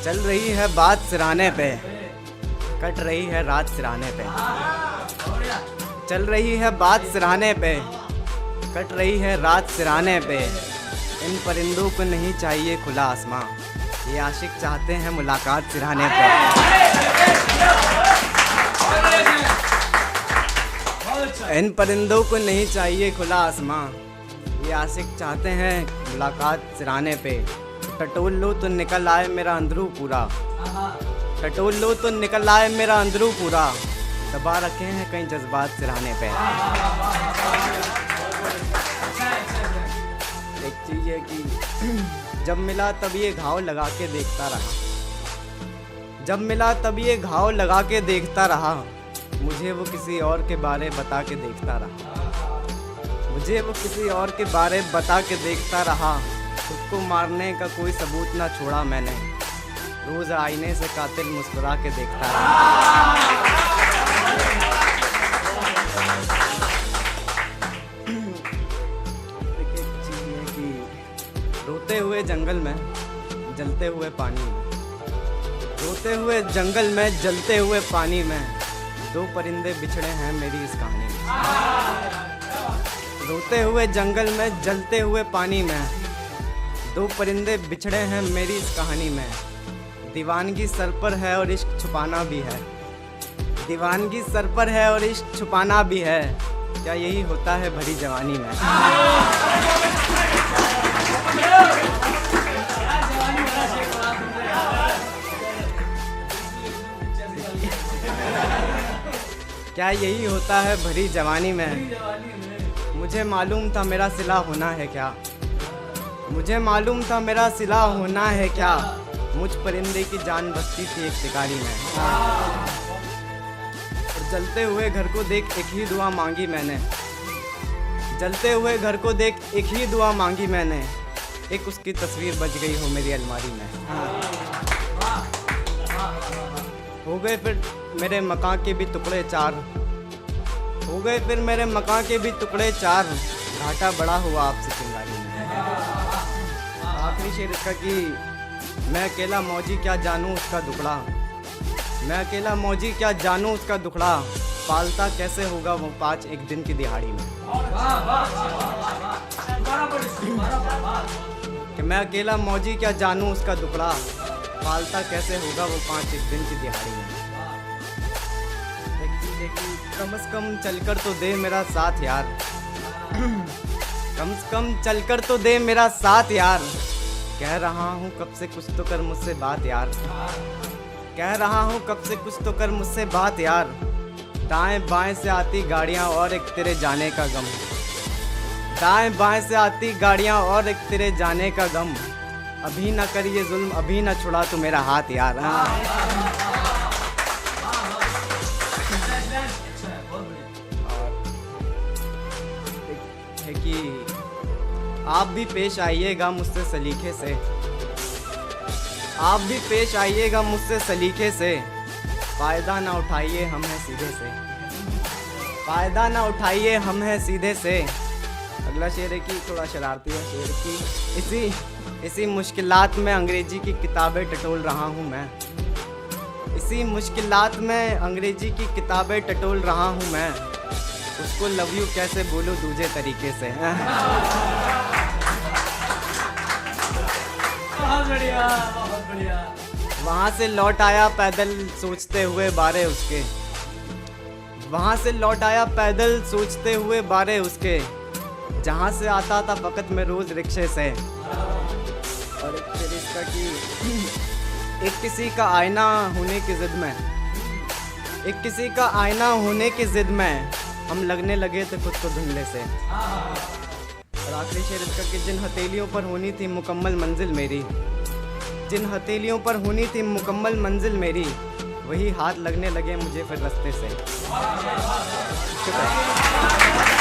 चल रही है बात सिराने पे, कट रही है रात सिराने पे। चल रही है बात सिराने पे, कट रही है रात सिराने पे। इन परिंदों को नहीं चाहिए खुला आसमां, ये आशिक चाहते हैं मुलाकात सिराने पे। इन परिंदों को नहीं चाहिए खुला आसमां, ये आशिक चाहते हैं मुलाकात सिराने पे। टटोल लो तो निकल आए मेरा अंदरू पूरा, टटोल लो तो निकल आए मेरा अंदरू पूरा। दबा रखे हैं कई जज्बात सिराने पे। एक चीज़ है कि जब मिला तब ये घाव लगा के देखता रहा, जब मिला तब ये घाव लगा के देखता रहा। मुझे वो किसी और के बारे बता के देखता रहा, मुझे वो किसी और के बारे बता के देखता रहा। खुद को मारने का कोई सबूत ना छोड़ा मैंने, रोज़ आईने से कातिल मुस्कुरा के देखता रहा। एक चीज़ है कि रोते हुए जंगल में जलते हुए पानी में, रोते हुए जंगल में जलते हुए पानी में, दो परिंदे बिछड़े हैं मेरी इस कहानी में। रोते हुए जंगल में जलते हुए पानी में, दो परिंदे बिछड़े हैं मेरी इस कहानी में। दीवानगी सर पर है और इश्क छुपाना भी है, दीवानगी सर पर है और इश्क छुपाना भी है। क्या यही होता है भरी जवानी में? क्या यही होता है भरी जवानी में? मुझे मालूम था मेरा सिला होना है क्या, मुझे मालूम था मेरा सिला होना है क्या। मुझ परिंदे की जान बसती थी एक शिकारी में, और जलते हुए घर को देख एक ही दुआ मांगी मैंने, जलते हुए घर को देख एक ही दुआ मांगी मैंने। एक उसकी तस्वीर बच गई हो मेरी अलमारी में। हो गए फिर मेरे मकान के भी टुकड़े चार, हो गए फिर मेरे मकान के भी टुकड़े चार। घाटा बड़ा हुआ आपसे चिंगारी में। आखिरी शेर इसका कि मैं अकेला मौजी क्या जानूं उसका दुखड़ा, मैं अकेला मौजी क्या जानूं उसका दुखड़ा। पालता कैसे होगा वो पाँच एक दिन की दिहाड़ी में। कि मैं अकेला मौजी क्या जानूं उसका दुखड़ा, पालता कैसे होगा वो पाँच एक दिन की दिहाड़ी में। कम से कम चलकर तो दे मेरा साथ यार, कम से कम चलकर तो दे मेरा साथ यार। कह रहा हूँ कब से कुछ तो कर मुझसे बात यार, कह रहा हूँ कब से कुछ तो कर मुझसे बात यार। दाएं बाएं से आती गाड़ियाँ और एक तेरे जाने का गम, दाएं बाएं से आती गाड़ियाँ और एक तेरे जाने का गम। अभी ना कर ये जुल्म, अभी ना छुड़ा तू मेरा हाथ यार। है कि आप भी पेश आइएगा मुझसे सलीके से, आप भी पेश आइएगा मुझसे सलीके से। फ़ायदा ना उठाइए हम हैं सीधे से, फ़ायदा ना उठाइए हम हैं सीधे से। अगला शेर है कि थोड़ा शरारती है शेर की। इसी मुश्किलात में अंग्रेजी की किताबें टटोल रहा हूँ मैं, इसी मुश्किलात में अंग्रेजी की किताबें टटोल रहा हूँ मैं। उसको लव यू कैसे बोलूं दूजे तरीके से। बहुत बढ़िया, बहुत बढ़िया। वहाँ से लौट आया पैदल सोचते हुए बारे उसके, वहाँ से लौट आया पैदल सोचते हुए बारे उसके। जहाँ से आता था फ़कत मैं रोज़ रिक्शे से। और एक फिर इसका कि एक किसी का आईना होने की ज़िद में, एक किसी का आईना होने की ज़िद में हम लगने लगे थे खुद को धुंधले से। और आखिरी शेर इसका कि जिन हथेलियों पर होनी थी मुकम्मल मंजिल मेरी, जिन हथेलियों पर होनी थी मुकम्मल मंजिल मेरी, वही हाथ लगने लगे मुझे फिर रास्ते से। शुक्रिया।